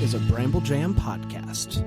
is a Bramble Jam podcast.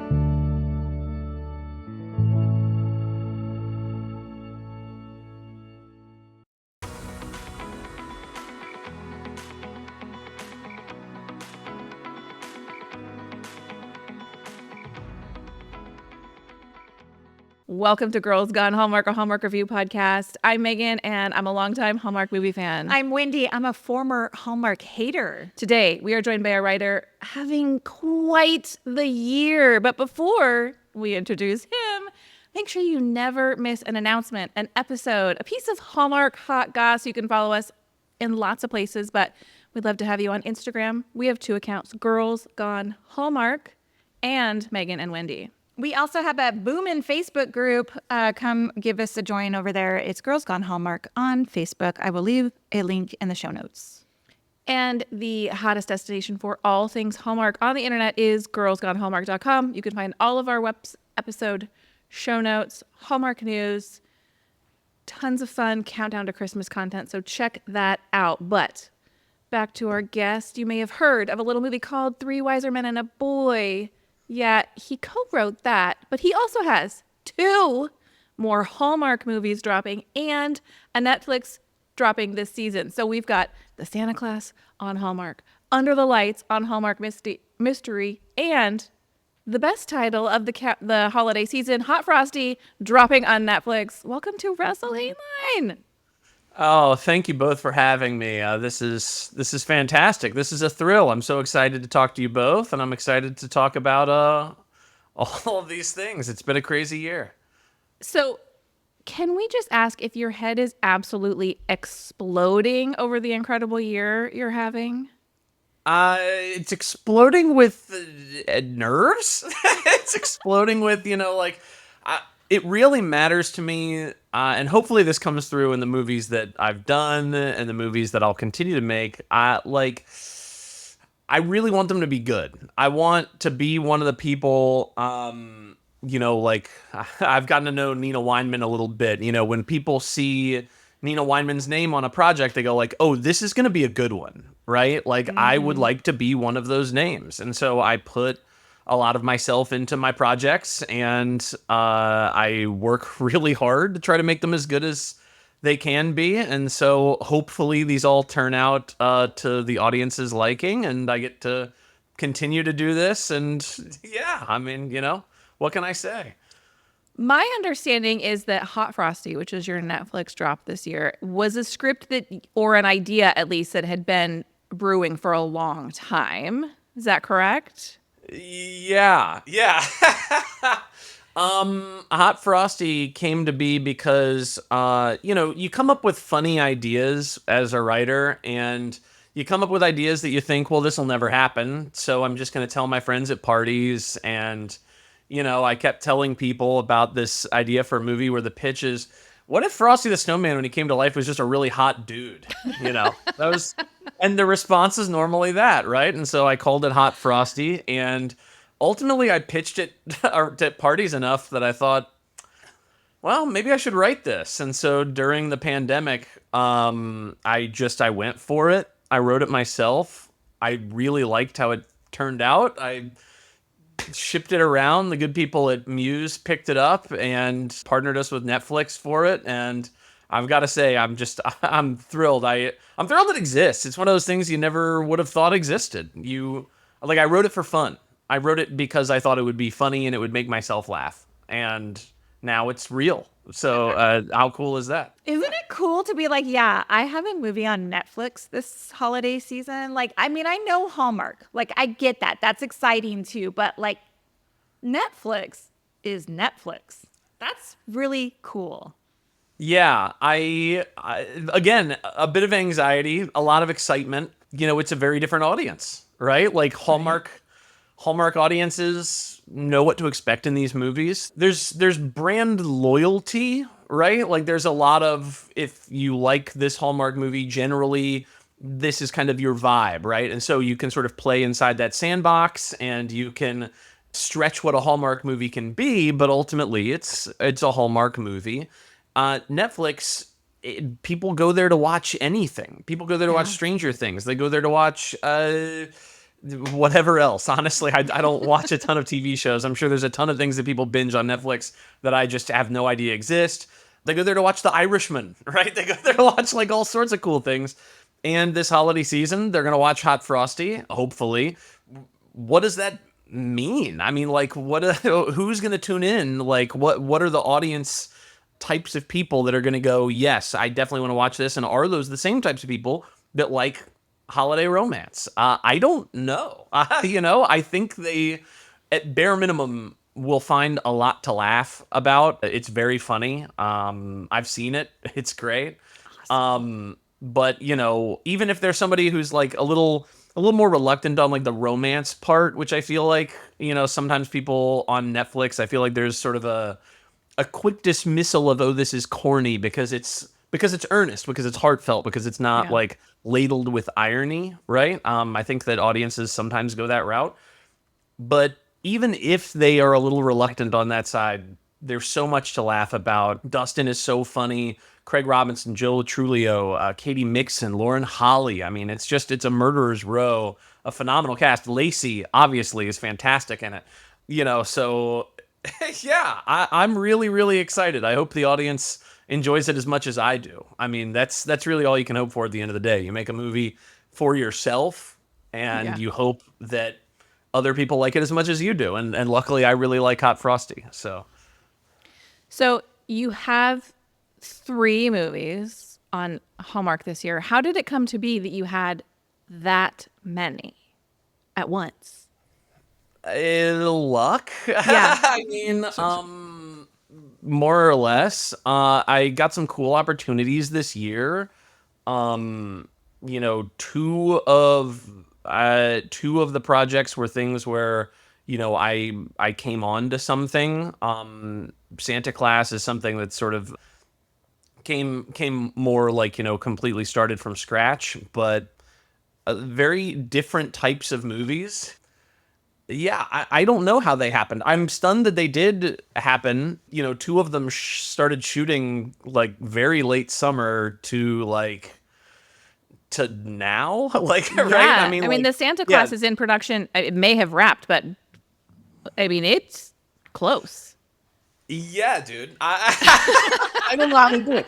Welcome to Girls Gone Hallmark, a Hallmark review podcast. I'm Megan, and I'm a longtime Hallmark movie fan. I'm Wendy. I'm a former Hallmark hater. Today, we are joined by a writer having quite the year. But before we introduce him, make sure you never miss an announcement, an episode, a piece of Hallmark hot goss. You can follow us in lots of places, but we'd love to have you on Instagram. We have 2 accounts, Girls Gone Hallmark and Megan and Wendy. We also have a booming Facebook group. Come give us a join over there. It's Girls Gone Hallmark on Facebook. I will leave a link in the show notes. And the hottest destination for all things Hallmark on the internet is girlsgonehallmark.com. You can find all of our episode show notes, Hallmark news, tons of fun countdown to Christmas content. So check that out. But back to our guest. You may have heard of a little movie called Three Wiser Men and a Boy. Yeah, he co-wrote that, but he also has 2 more Hallmark movies dropping and a Netflix dropping this season. So we've got The Santa Claus on Hallmark, Under the Lights on Hallmark Mystery, and the best title of the holiday season, Hot Frosty, dropping on Netflix. Welcome to Russell Hainline. Oh, thank you both for having me. This is fantastic. This is a thrill. I'm so excited to talk to you both, and I'm excited to talk about all of these things. It's been a crazy year. So can we just ask if your head is absolutely exploding over the incredible year you're having? It's exploding with nerves. It's exploding with, it really matters to me, and hopefully this comes through in the movies that I've done and the movies that I'll continue to make. I really want them to be good. I want to be one of the people, I've gotten to know Nina Weinman a little bit. When people see Nina Weinman's name on a project, they go like, oh, this is going to be a good one, right? Like, I would like to be one of those names. And so I put a lot of myself into my projects, and I work really hard to try to make them as good as they can be. And so hopefully these all turn out to the audience's liking, and I get to continue to do this. And yeah, I mean, what can I say? My understanding is that Hot Frosty, which is your Netflix drop this year, was a script or an idea at least, that had been brewing for a long time. Is that correct? Yeah. Hot Frosty came to be because, you come up with funny ideas as a writer, and you come up with ideas that you think, well, this will never happen, so I'm just going to tell my friends at parties. And, I kept telling people about this idea for a movie where the pitch is, what if Frosty the Snowman, when he came to life, was just a really hot dude? And the response is normally that, right? And so I called it Hot Frosty, and ultimately I pitched it at parties enough that I thought, well, maybe I should write this. And so during the pandemic, I went for it. I wrote it myself. I really liked how it turned out. I shipped it around. The good people at Muse picked it up and partnered us with Netflix for it. And I've got to say, I'm thrilled. I'm thrilled it exists. It's one of those things you never would have thought existed. I wrote it for fun. I wrote it because I thought it would be funny and it would make myself laugh. And now it's real. So how cool is that? Isn't it cool to be like, yeah, I have a movie on Netflix this holiday season? I know Hallmark. I get that. That's exciting too. But Netflix is Netflix. That's really cool. Yeah, I again, a bit of anxiety, a lot of excitement. It's a very different audience, right? Hallmark audiences know what to expect in these movies. There's brand loyalty, right? There's a lot of, if you like this Hallmark movie, generally this is kind of your vibe, right? And so you can sort of play inside that sandbox, and you can stretch what a Hallmark movie can be, but ultimately it's a Hallmark movie. Netflix, people go there to watch anything. People go there to watch Stranger Things. They go there to watch whatever else. Honestly, I don't watch a ton of TV shows. I'm sure there's a ton of things that people binge on Netflix that I just have no idea exist. They go there to watch The Irishman, right? They go there to watch like all sorts of cool things. And this holiday season, they're going to watch Hot Frosty, hopefully. What does that mean? I mean, like, who's going to tune in? Like, what are the audience types of people that are going to go, yes, I definitely want to watch this? And are those the same types of people that like holiday romance? I don't know. I think they, at bare minimum, will find a lot to laugh about. It's very funny. I've seen it. It's great. Awesome. But even if there's somebody who's like a little more reluctant on like the romance part, which I feel like, sometimes people on Netflix, I feel like there's sort of a quick dismissal of, oh, this is corny because it's earnest, because it's heartfelt, because it's not like ladled with irony, right? I think that audiences sometimes go that route. But even if they are a little reluctant on that side, there's so much to laugh about. Dustin is so funny. Craig Robinson, Joe Trulio, Katie Mixon, Lauren Holly. I mean, it's a murderer's row, a phenomenal cast. Lacey, obviously, is fantastic in it. So yeah, I'm really, really excited. I hope the audience enjoys it as much as I do. I mean, that's really all you can hope for at the end of the day. You make a movie for yourself, and you hope that other people like it as much as you do. And luckily, I really like Hot Frosty. So you have 3 movies on Hallmark this year. How did it come to be that you had that many at once? Luck. Yeah. I mean, more or less. I got some cool opportunities this year. Two of the projects were things where I came on to something. Santa Claus is something that sort of came more like completely started from scratch, but very different types of movies. Yeah, I don't know how they happened. I'm stunned that they did happen. 2 of them started shooting like very late summer to now, like, right? Yeah. I mean, the Santa Claus is in production. It may have wrapped, but I mean, it's close. Yeah, dude. I don't know how they do it.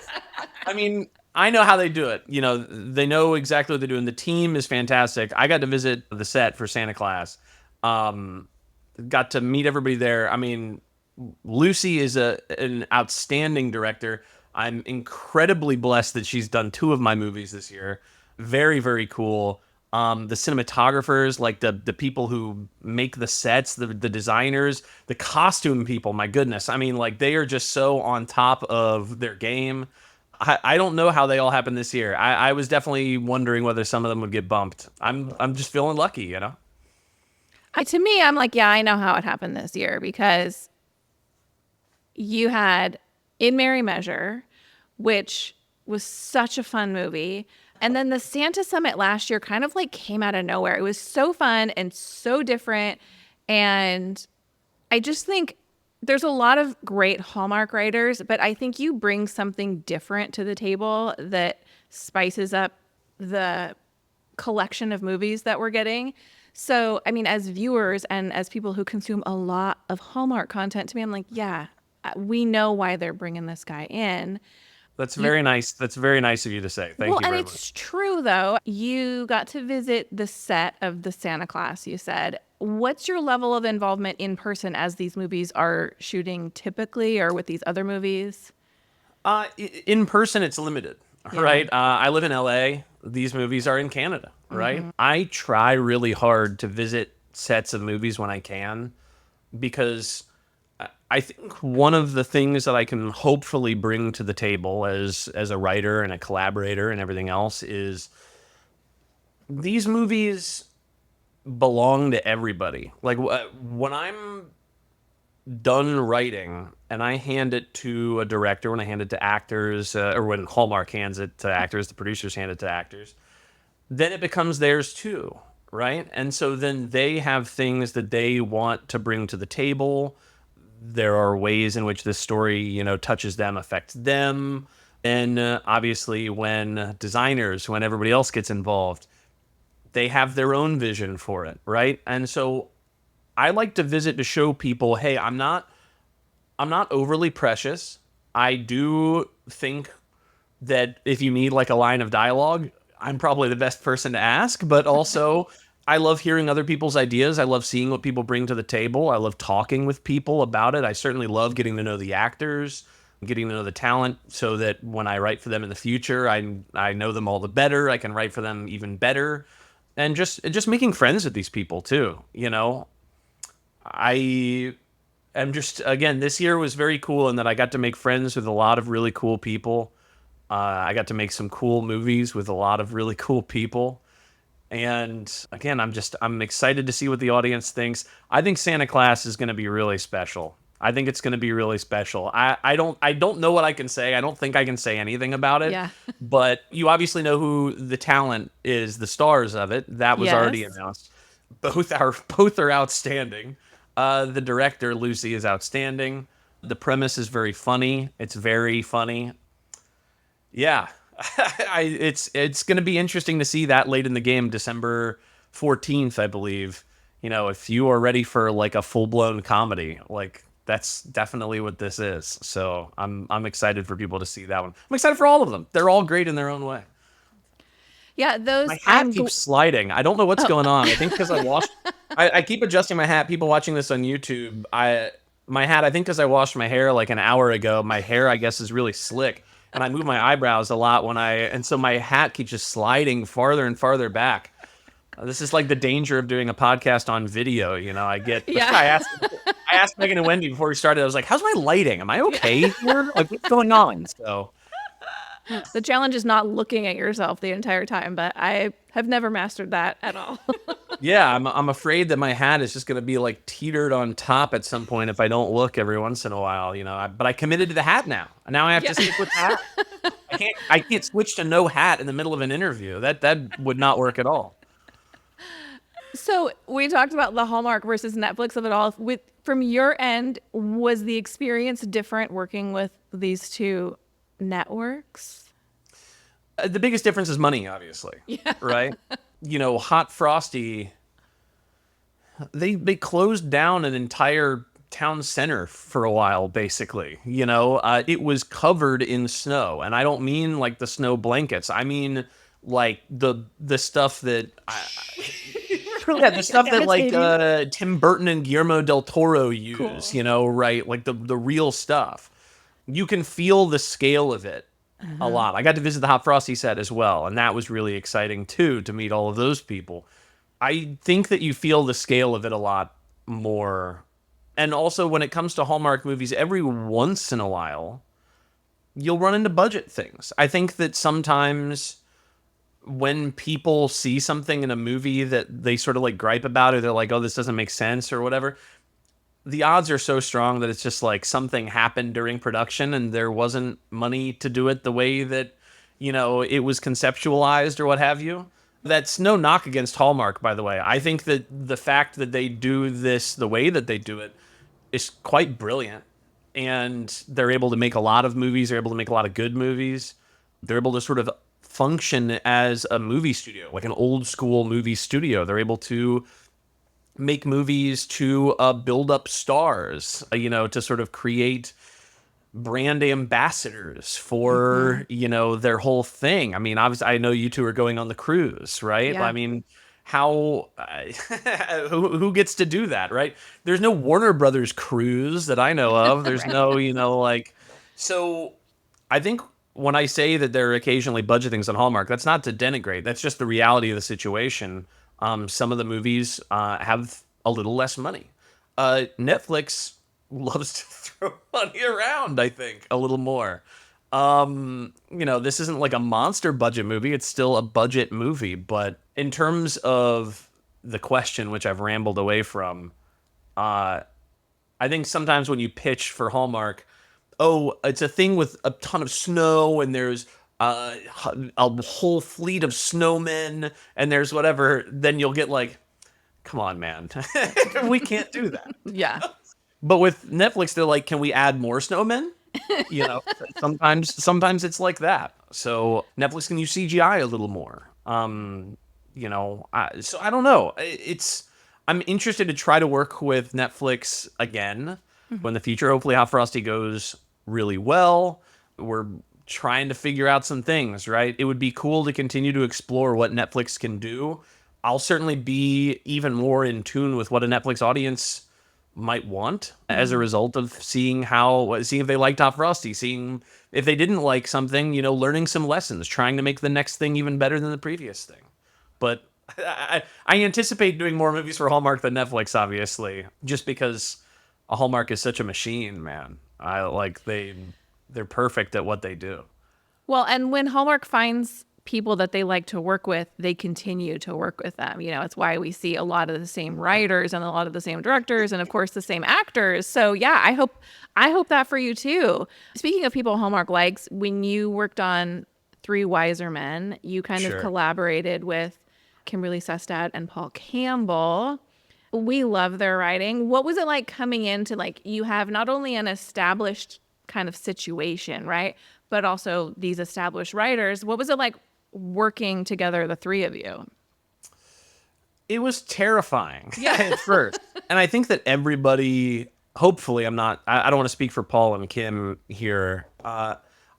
I mean, I know how they do it. They know exactly what they're doing. The team is fantastic. I got to visit the set for Santa Claus. Got to meet everybody there. I mean, Lucy is an outstanding director. I'm incredibly blessed that she's done 2 of my movies this year. Very, very cool. The cinematographers, like the people who make the sets, the designers, the costume people, my goodness. I mean, like, they are just so on top of their game. I don't know how they all happened this year. I was definitely wondering whether some of them would get bumped. I'm just feeling lucky, To me, I'm like, yeah, I know how it happened this year, because you had In Merry Measure, which was such a fun movie. And then the Santa Summit last year kind of like came out of nowhere. It was so fun and so different. And I just think there's a lot of great Hallmark writers, but I think you bring something different to the table that spices up the collection of movies that we're getting. So, I mean, as viewers and as people who consume a lot of Hallmark content, to me, I'm like, yeah, we know why they're bringing this guy in. That's very nice. That's very nice of you to say. Thank you very And much. it's true, though. You got to visit the set of the Santa Claus, you said. What's your level of involvement in person as these movies are shooting typically, or with these other movies? In person, it's limited, right? I live in LA. These movies are in Canada, right? I try really hard to visit sets of movies when I can, because I think one of the things that I can hopefully bring to the table as a writer and a collaborator and everything else is these movies belong to everybody. Like, when I'm done writing and I hand it to a director, when I hand it to actors, or when Hallmark hands it to actors, the producers hand it to actors, then it becomes theirs too, right? And so then they have things that they want to bring to the table. There are ways in which this story, touches them, affects them. And obviously when designers, when everybody else gets involved, They have their own vision for it, right? And so I like to visit to show people, hey, I'm not overly precious. I do think that if you need like a line of dialogue, I'm probably the best person to ask, but also I love hearing other people's ideas. I love seeing what people bring to the table. I love talking with people about it. I certainly love getting to know the actors, getting to know the talent so that when I write for them in the future, I know them all the better. I can write for them even better. And just making friends with these people too, you know. I am just, again, this year was very cool in that I got to make friends with a lot of really cool people. I got to make some cool movies with a lot of really cool people. And again, I'm excited to see what the audience thinks. I think Santa Claus is going to be really special. I think it's going to be really special. I don't know what I can say. I don't think I can say anything about it. Yeah. But you obviously know who the talent is, the stars of it. That was already Yes. announced. Both are outstanding. The director, Lucy, is outstanding. The premise is very funny. It's very funny. Yeah. It's going to be interesting to see that late in the game, December 14th, I believe. You know, if you are ready for like a full-blown comedy, like that's definitely what this is. So I'm excited for people to see that one. I'm excited for all of them. They're all great in their own way. Yeah, those My hat keeps sliding. I don't know what's going on. I think because I washed. I keep adjusting my hat. People watching this on YouTube, my hat. I think because I washed my hair like an hour ago. My hair, I guess, is really slick, and I move my eyebrows a lot and so my hat keeps just sliding farther and farther back. This is like the danger of doing a podcast on video. You know, I get. Yeah. I asked Megan and Wendy before we started. I was like, "How's my lighting? Am I okay here? Like, what's going on?" So. the challenge is not looking at yourself the entire time, but I have never mastered that at all. Yeah, I'm afraid that my hat is just going to be like teetered on top at some point if I don't look every once in a while, you know. But I committed to the hat now. Now I have to stick with the hat. I can't switch to no hat in the middle of an interview. That would not work at all. So we talked about the Hallmark versus Netflix of it all. From your end, was the experience different working with these two networks? The biggest difference is money, obviously. Yeah. Right? You know, Hot Frosty, they closed down an entire town center for a while, basically. You know, it was covered in snow. And I don't mean like the snow blankets. I mean like the stuff that... Yeah, the stuff that like Tim Burton and Guillermo del Toro use, cool. You know, right? Like the real stuff. You can feel the scale of it a lot. I got to visit the Hot Frosty set as well, and that was really exciting too, to meet all of those people. I think that you feel the scale of it a lot more. And also when it comes to Hallmark movies, every once in a while, you'll run into budget things. I think that sometimes when people see something in a movie that they sort of like gripe about, or they're like, oh, this doesn't make sense or whatever, the odds are so strong that it's just like something happened during production and there wasn't money to do it the way that, you know, it was conceptualized or what have you. That's no knock against Hallmark, by the way. I think that the fact that they do this the way that they do it is quite brilliant. And they're able to make a lot of movies. They're able to make a lot of good movies. They're able to sort of function as a movie studio, like an old school movie studio. They're able to make movies to build up stars, you know, to sort of create brand ambassadors for, you know, their whole thing. I mean, obviously, I know you two are going on the cruise, right? Yeah. I mean, how, who gets to do that, right? There's no Warner Brothers cruise that I know of. There's right. No, you know, like, so I think when I say that there are occasionally budget things on Hallmark, that's not to denigrate. That's just the reality of the situation. Some of the movies have a little less money. Netflix loves to throw money around, I think, a little more. You know, this isn't like a monster budget movie. It's still a budget movie. But in terms of the question, which I've rambled away from, I think sometimes when you pitch for Hallmark, oh, it's a thing with a ton of snow and there's a whole fleet of snowmen and there's whatever, then you'll get like, come on, man. We can't do that. Yeah. But with Netflix, they're like, can we add more snowmen? You know, sometimes it's like that. So Netflix can use CGI a little more. So I don't know. I'm interested to try to work with Netflix again in the future. Hopefully, Hot Frosty goes really well. We're trying to figure out some things, right? It would be cool to continue to explore what Netflix can do. I'll certainly be even more in tune with what a Netflix audience might want as a result of seeing if they liked Hot Frosty, seeing if they didn't like something, learning some lessons, trying to make the next thing even better than the previous thing. But I anticipate doing more movies for Hallmark than Netflix, obviously, just because a Hallmark is such a machine, man. They're perfect at what they do. Well, and when Hallmark finds people that they like to work with, they continue to work with them. It's why we see a lot of the same writers and a lot of the same directors and of course the same actors. So yeah, I hope that for you too. Speaking of people Hallmark likes, when you worked on Three Wiser Men, you kind of Sure. collaborated with Kimberly Sestad and Paul Campbell. We love their writing. What was it like coming into you have not only an established kind of situation, right? But also these established writers. What was it like working together, the three of you? It was terrifying at first. And I think that everybody, hopefully I don't want to speak for Paul and Kim here. I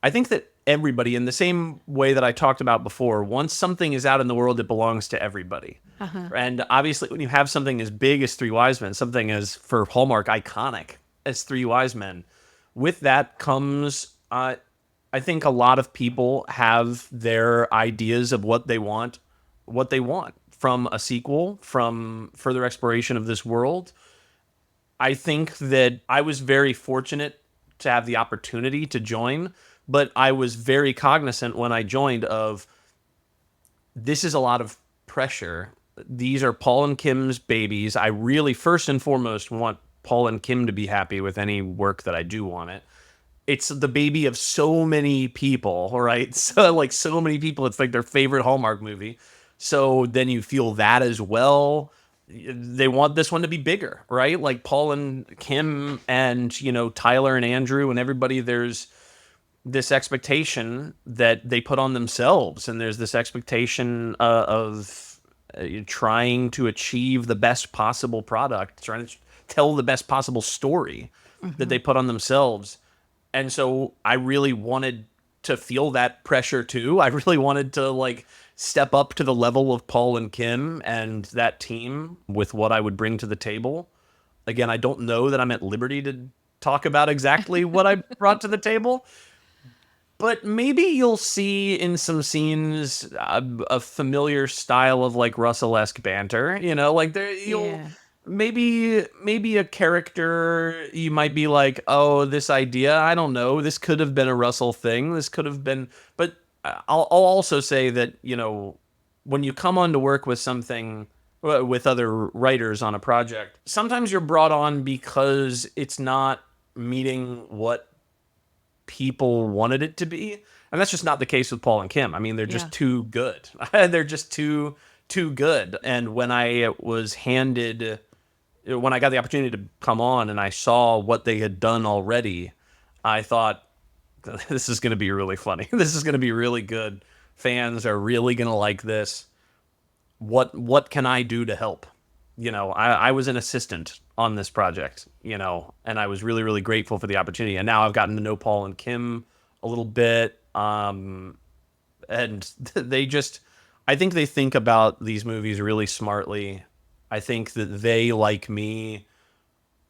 think that everybody, in the same way that I talked about before, once something is out in the world, it belongs to everybody. And obviously when you have something as big as Three Wise Men, something as, for Hallmark, iconic as Three Wise Men, with that comes, I think a lot of people have their ideas of what they want from a sequel, from further exploration of this world. I think that I was very fortunate to have the opportunity to join, but I was very cognizant when I joined of, this is a lot of pressure. These are Paul and Kim's babies. I really, first and foremost, want Paul and Kim to be happy with any work that I do on it. It's the baby of so many people, right? So many people, it's like their favorite Hallmark movie. So then you feel that as well. They want this one to be bigger, right? Like Paul and Kim and, Tyler and Andrew and everybody, there's this expectation that they put on themselves. And there's this expectation of trying to achieve the best possible product, trying to tell the best possible story that they put on themselves. And so I really wanted to feel that pressure too. I really wanted to step up to the level of Paul and Kim and that team with what I would bring to the table. Again, I don't know that I'm at liberty to talk about exactly what I brought to the table, but maybe you'll see in some scenes a familiar style of Russell-esque banter, Yeah. maybe a character you might be like, oh, this idea, I don't know, this could have been a Russell thing, this could have been, but I'll also say that, when you come on to work with something, with other writers on a project, sometimes you're brought on because it's not meeting what people wanted it to be. And that's just not the case with Paul and Kim. I mean, they're just too good. They're just too good. And when I got the opportunity to come on and I saw what they had done already, I thought, this is going to be really funny. This is going to be really good. Fans are really going to like this. What can I do to help? I was an assistant on this project, and I was really, really grateful for the opportunity. And now I've gotten to know Paul and Kim a little bit. And I think they think about these movies really smartly. I think that they, like me,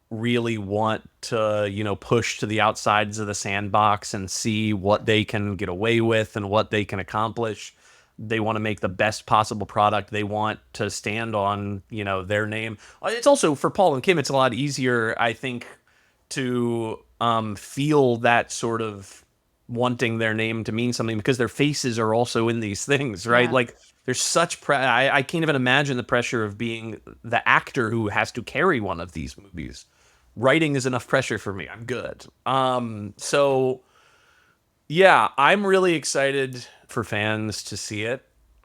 really want to, push to the outsides of the sandbox and see what they can get away with and what they can accomplish. They want to make the best possible product. They want to stand on, their name. It's also, for Paul and Kim, it's a lot easier, I think, to feel that sort of wanting their name to mean something because their faces are also in these things, right? Yeah. There's such I can't even imagine the pressure of being the actor who has to carry one of these movies. Writing is enough pressure for me. I'm good. So yeah, I'm really excited for fans to see it.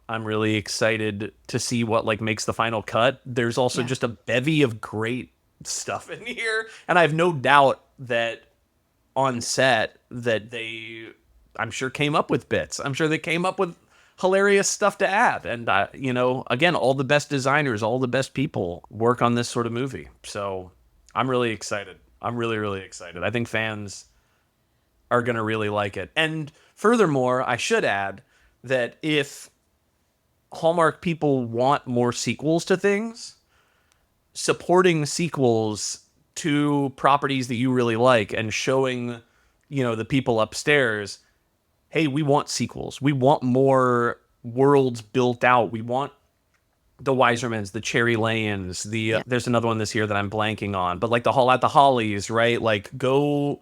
I'm really excited to see what makes the final cut. There's also just a bevy of great stuff in here, and I have no doubt that on set that I'm sure came up with bits. I'm sure they came up with hilarious stuff to add. And, again, all the best designers, all the best people work on this sort of movie. So I'm really excited. I'm really, really excited. I think fans are going to really like it. And furthermore, I should add that if Hallmark people want more sequels to things, supporting sequels to properties that you really like and showing, the people upstairs, hey, we want sequels. We want more worlds built out. We want the Weisermans, the Cherry Lanes, there's another one this year that I'm blanking on, but like the Hall at the Hollies, right? Like go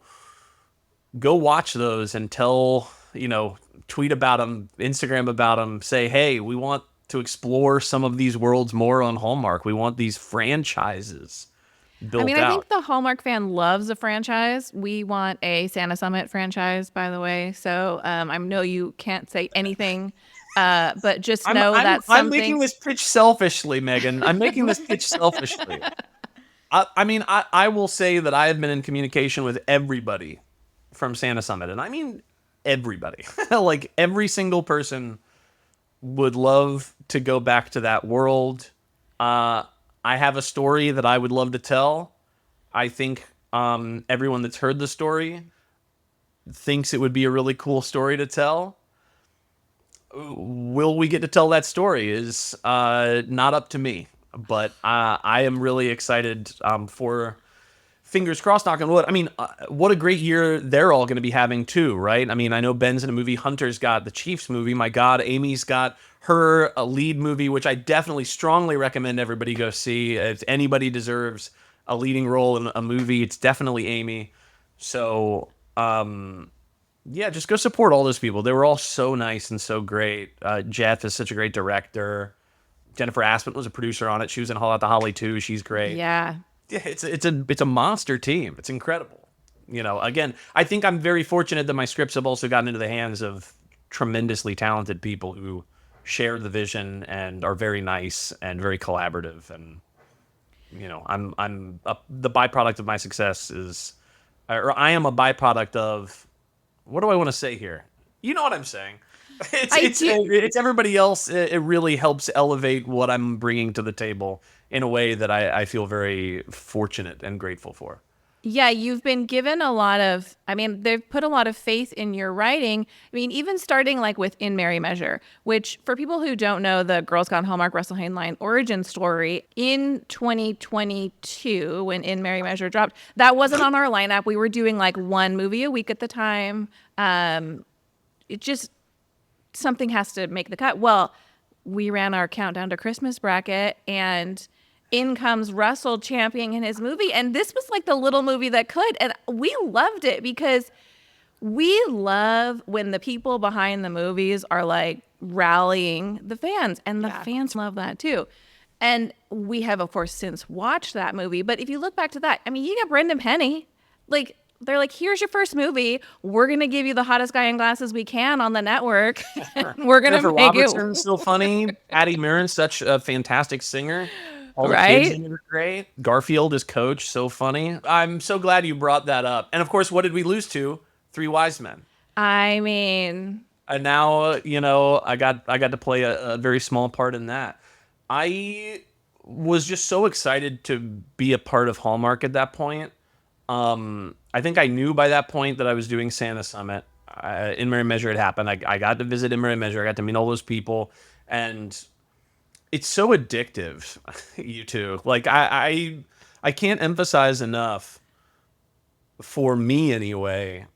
watch those and tweet about them, Instagram about them, say, hey, we want to explore some of these worlds more on Hallmark. We want these franchises built out. I think the Hallmark fan loves a franchise. We want a Santa Summit franchise, by the way. So I know you can't say anything, but just know that's something. I'm making this pitch selfishly, Megan. I'm making this pitch selfishly. I will say that I have been in communication with everybody from Santa Summit, and I mean everybody. Like every single person would love to go back to that world. I have a story that I would love to tell. I think everyone that's heard the story thinks it would be a really cool story to tell. Will we get to tell that story is not up to me, but I am really excited for, fingers crossed, knock on wood. What a great year they're all going to be having too, right? I know Ben's in a movie. Hunter's got the Chiefs movie. My God, Amy's got her a lead movie, which I definitely strongly recommend everybody go see. If anybody deserves a leading role in a movie, it's definitely Amy. So, just go support all those people. They were all so nice and so great. Jeff is such a great director. Jennifer Aspin was a producer on it. She was in Hall at the Holly too. She's great. Yeah. Yeah, it's a monster team. It's incredible. Again, I think I'm very fortunate that my scripts have also gotten into the hands of tremendously talented people who share the vision and are very nice and very collaborative. And the byproduct of my success is, or I am a byproduct of. What do I want to say here? You know what I'm saying. It's everybody else. It really helps elevate what I'm bringing to the table in a way that I feel very fortunate and grateful for. Yeah, you've been given a lot of, they've put a lot of faith in your writing. Even starting like with In Merry Measure, which for people who don't know the Girls Gone Hallmark Russell Hainline origin story, in 2022, when In Merry Measure dropped, that wasn't on our lineup. We were doing like one movie a week at the time. It just, something has to make the cut. Well, we ran our countdown to Christmas bracket, and in comes Russell championing his movie. And this was like the little movie that could. And we loved it because we love when the people behind the movies are like rallying the fans. And the fans love that too. And we have, of course, since watched that movie. But if you look back to that, you got Brendan Penny. Like, they're like, here's your first movie. We're going to give you the hottest guy in glasses we can on the network. We're going to make Robertson's still funny. Addie Mirren's such a fantastic singer. All the right? kids in it are great. Garfield is Coach, so funny. I'm so glad you brought that up. And of course, what did we lose to? Three Wise Men. And now, I got to play a very small part in that. I was just so excited to be a part of Hallmark at that point. I think I knew by that point that I was doing Santa Summit. In Merry Measure, it happened. I got to visit In Merry Measure. I got to meet all those people. And it's so addictive, you two. Like, I can't emphasize enough, for me anyway,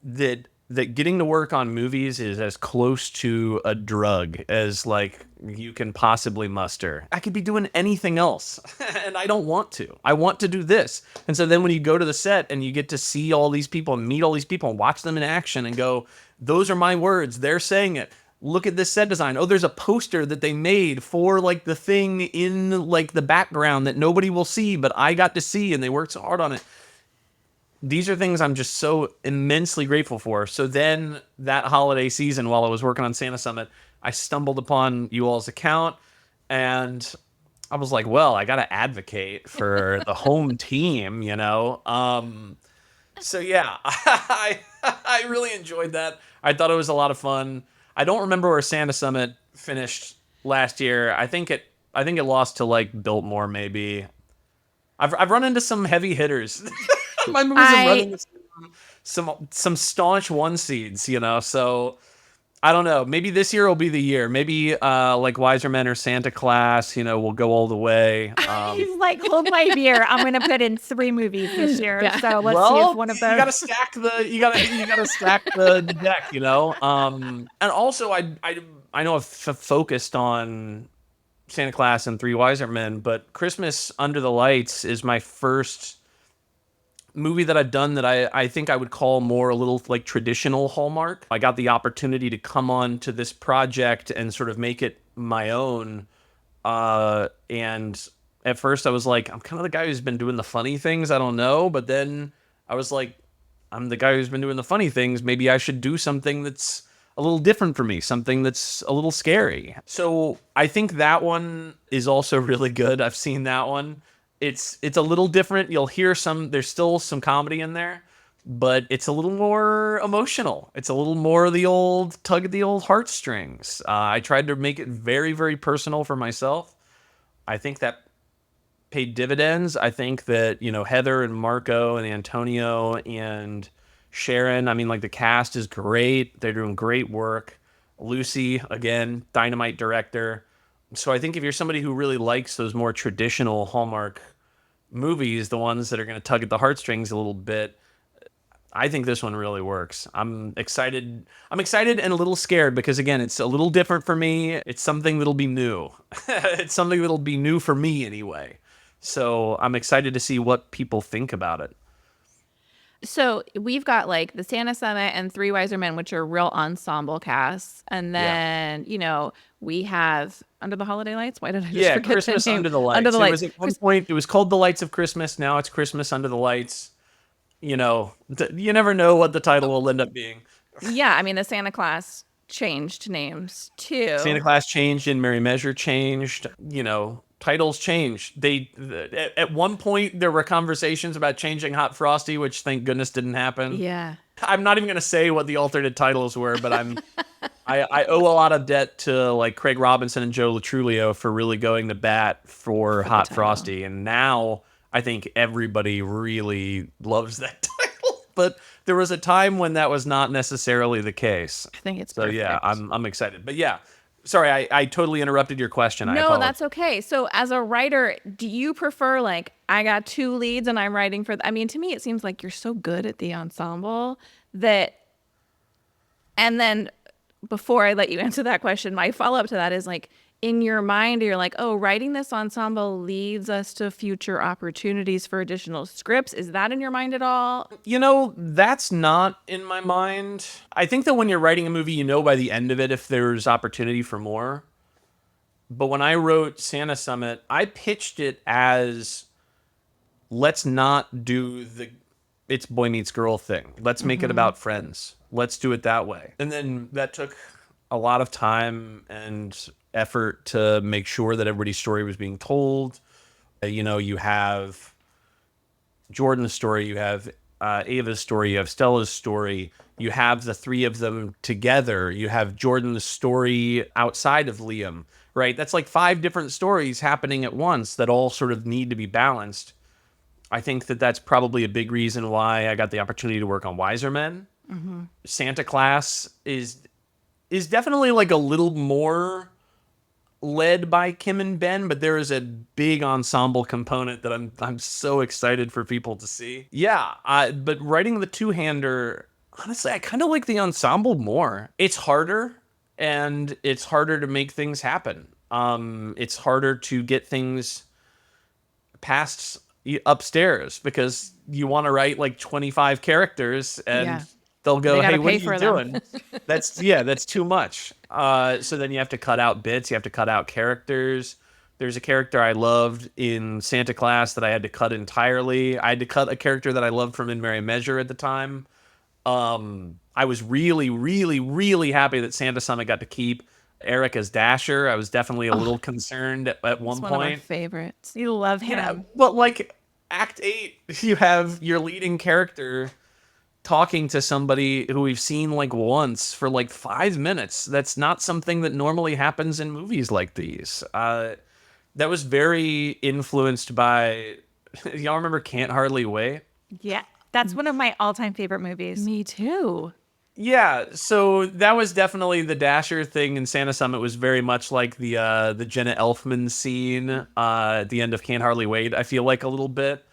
that getting to work on movies is as close to a drug as like you can possibly muster. I could be doing anything else, and I don't want to. I want to do this. And so then when you go to the set and you get to see all these people and meet all these people and watch them in action and go, those are my words. They're saying it. Look at this set design. Oh, there's a poster that they made for like the thing in like the background that nobody will see, but I got to see, and they worked so hard on it. These are things I'm just so immensely grateful for. So then that holiday season, while I was working on Santa Summit, I stumbled upon you all's account, and I was like, well, I got to advocate for the home team, So yeah, I really enjoyed that. I thought it was a lot of fun. I don't remember where Santa Summit finished last year. I think it lost to like Biltmore maybe. I've run into some heavy hitters. My movies have run into some staunch one seeds, you know. So I don't know. Maybe this year will be the year. Maybe like Wiser Men or Santa Claus, you know, will go all the way. He's like, hold my beer. I'm gonna put in 3 movies this year. Yeah. So let's see if one of you those. gotta stack you gotta stack the deck, you know. And also I know I've focused on Santa Claus and Three Wiser Men, but Christmas Under the Lights is my first movie that I've done that I think I would call more a little like traditional Hallmark. I got the opportunity to come on to this project and sort of make it my own. And at first I was like, I'm kind of the guy who's been doing the funny things. I don't know. But then I was like, I'm the guy who's been doing the funny things. Maybe I should do something that's a little different for me, something that's a little scary. So I think that one is also really good. I've seen that one. It's a little different. You'll hear there's still some comedy in there, but it's a little more emotional. It's a little more the old tug at the old heartstrings. I tried to make it very, very personal for myself. I think that paid dividends. I think that, you know, Heather and Marco and Antonio and Sharon, I mean, like the cast is great. They're doing great work. Lucy, again, dynamite director. So I think if you're somebody who really likes those more traditional Hallmark movies, the ones that are going to tug at the heartstrings a little bit, I think this one really works. I'm excited. I'm excited and a little scared because, again, it's a little different for me. It's something that'll be new. It's something that'll be new for me anyway. So I'm excited to see what people think about it. So we've got like the Santa Summit and Three Wiser Men, which are real ensemble casts. And then, you know, we have Under the Holiday Lights. Why did I just forget Christmas the name? Under the Lights. Under the Lights. It was at one point, it was called The Lights of Christmas. Now it's Christmas Under the Lights. You know, you never know what the title will end up being. Yeah, I mean, the Santa Claus changed names too. Santa Claus changed and Merry Measure changed. You know, titles changed. At one point there were conversations about changing Hot Frosty, which thank goodness didn't happen. Yeah. I'm not even going to say what the alternate titles were, but I owe a lot of debt to like Craig Robinson and Joe Latrulio for really going to bat for Hot Frosty. And now I think everybody really loves that title. But there was a time when that was not necessarily the case. I think it's so perfect. yeah, I'm excited. But yeah, sorry, I totally interrupted your question. I No, apologize. that's okay. So as a writer, do you prefer like I got 2 leads and I'm writing for I mean, to me it seems like you're so good at the ensemble that and then before I let you answer that question, my follow-up to that is like in your mind you're like, "Oh, writing this ensemble leads us to future opportunities for additional scripts." Is that in your mind at all? You know, that's not in my mind. I think that when you're writing a movie, you know by the end of it if there's opportunity for more. But when I wrote Santa Summit, I pitched it as let's not do the it's boy meets girl thing. Let's make it about friends. Let's do it that way. And then that took a lot of time and effort to make sure that everybody's story was being told. You know, you have Jordan's story, you have Ava's story, you have Stella's story, you have the 3 of them together, you have Jordan's story outside of Liam, right? That's like 5 different stories happening at once that all sort of need to be balanced. I think that that's probably a big reason why I got the opportunity to work on Wiser Men. Santa Claus is definitely like a little more led by Kim and Ben, but there is a big ensemble component that I'm so excited for people to see. Yeah, but writing the two-hander, honestly, I kind of like the ensemble more. It's harder, and it's harder to make things happen. It's harder to get things past upstairs because you want to write like 25 characters and they'll go, They gotta "Hey, what pay are you for them." doing?" That's too much. So then you have to cut out bits, you have to cut out characters. There's a character I loved in Santa Claus that I had to cut entirely. I had to cut a character that I loved from In Merry Measure at the time. I was really, really, really happy that Santa Summit got to keep Eric as Dasher. I was definitely a little concerned at one It's point. one of my favorites. You love him. Yeah, well, like Act 8, you have your leading character talking to somebody who we've seen like once for like 5 minutes. That's not something that normally happens in movies like these. That was very influenced by. Y'all remember Can't Hardly Wait? Yeah, that's one of my all-time favorite movies. Me too. Yeah, so that was definitely the Dasher thing in Santa Summit was very much like the Jenna Elfman scene at the end of Can't Hardly Wait. I feel like a little bit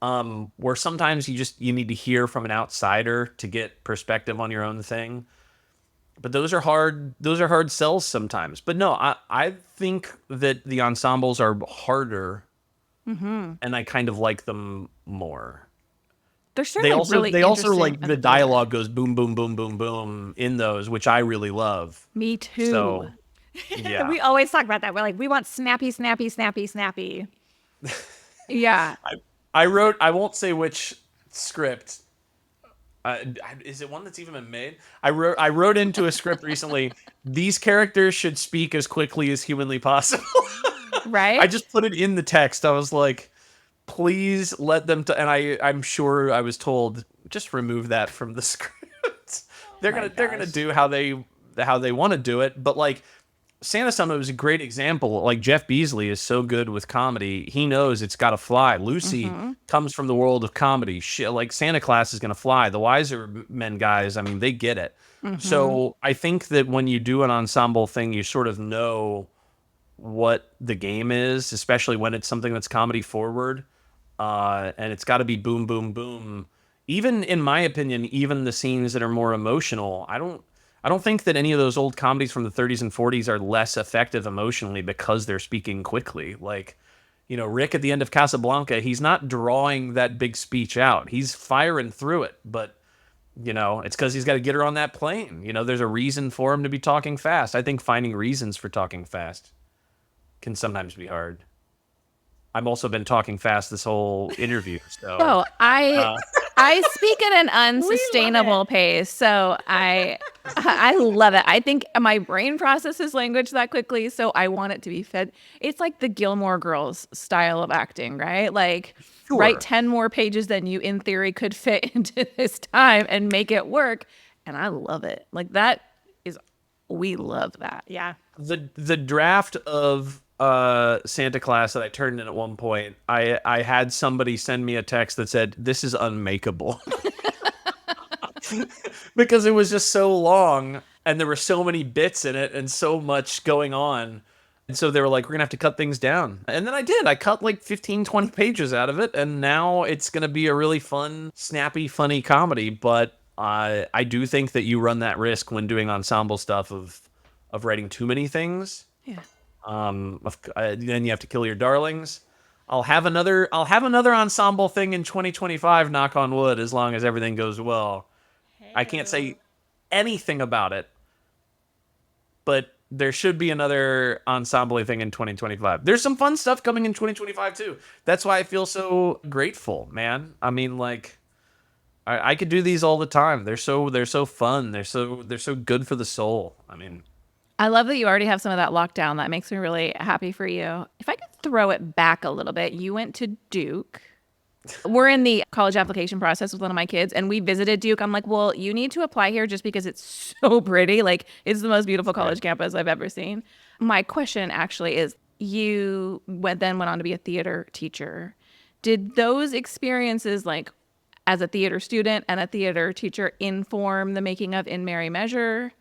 where sometimes you need to hear from an outsider to get perspective on your own thing. But those are hard sells sometimes. But no, I think that the ensembles are harder, and I kind of like them more. They're certainly really they also interesting like as the a dialogue goes boom boom boom boom boom in those, which I really love. Me too. So yeah, We always talk about that. We're like, we want snappy, snappy, snappy, snappy. Yeah. I wrote. I won't say which script. Is it one that's even been made? I wrote into a script recently. These characters should speak as quickly as humanly possible. Right? I just put it in the text. I was like, please let them. And I'm sure I was told just remove that from the script. They're gonna do how they want to do it. But like Santa Summit was a great example. Like Jeff Beasley is so good with comedy. He knows it's got to fly. Lucy comes from the world of comedy. Like Santa Claus is going to fly. The Wiser Men guys, I mean, they get it. So I think that when you do an ensemble thing, you sort of know what the game is, especially when it's something that's comedy forward. And it's got to be boom, boom, boom. Even in my opinion, even the scenes that are more emotional, I don't think that any of those old comedies from the 30s and 40s are less effective emotionally because they're speaking quickly. Like, Rick at the end of Casablanca, he's not drawing that big speech out. He's firing through it, but it's because he's got to get her on that plane. There's a reason for him to be talking fast. I think finding reasons for talking fast can sometimes be hard. I've also been talking fast this whole interview. So I speak at an unsustainable pace, so I love it. I think my brain processes language that quickly, so I want it to be fed. It's like the Gilmore Girls style of acting, right? Like Sure. write 10 more pages than you in theory could fit into this time and make it work, and I love it. Like we love that. Yeah. the draft of Santa Claus that I turned in at one point, I had somebody send me a text that said, "This is unmakeable." Because it was just so long and there were so many bits in it and so much going on. And so they were like, we're going to have to cut things down. And then I did. I cut like 15, 20 pages out of it. And now it's going to be a really fun, snappy, funny comedy. But I do think that you run that risk when doing ensemble stuff of writing too many things. Yeah. Then you have to kill your darlings. I'll have another ensemble thing in 2025, knock on wood, as long as everything goes well. I can't say anything about it, but there should be another ensemble thing in 2025. There's some fun stuff coming in 2025 too. That's why I feel so grateful, man. I mean, like, I could do these all the time. They're so fun. They're so good for the soul. I mean, I love that you already have some of that lockdown. That makes me really happy for you. If I could throw it back a little bit, you went to Duke. We're in the college application process with one of my kids, and we visited Duke. I'm like, well, you need to apply here just because it's so pretty. Like, it's the most beautiful college campus I've ever seen. My question actually is, you went on to be a theater teacher. Did those experiences, like as a theater student and a theater teacher, inform the making of In Merry Measure?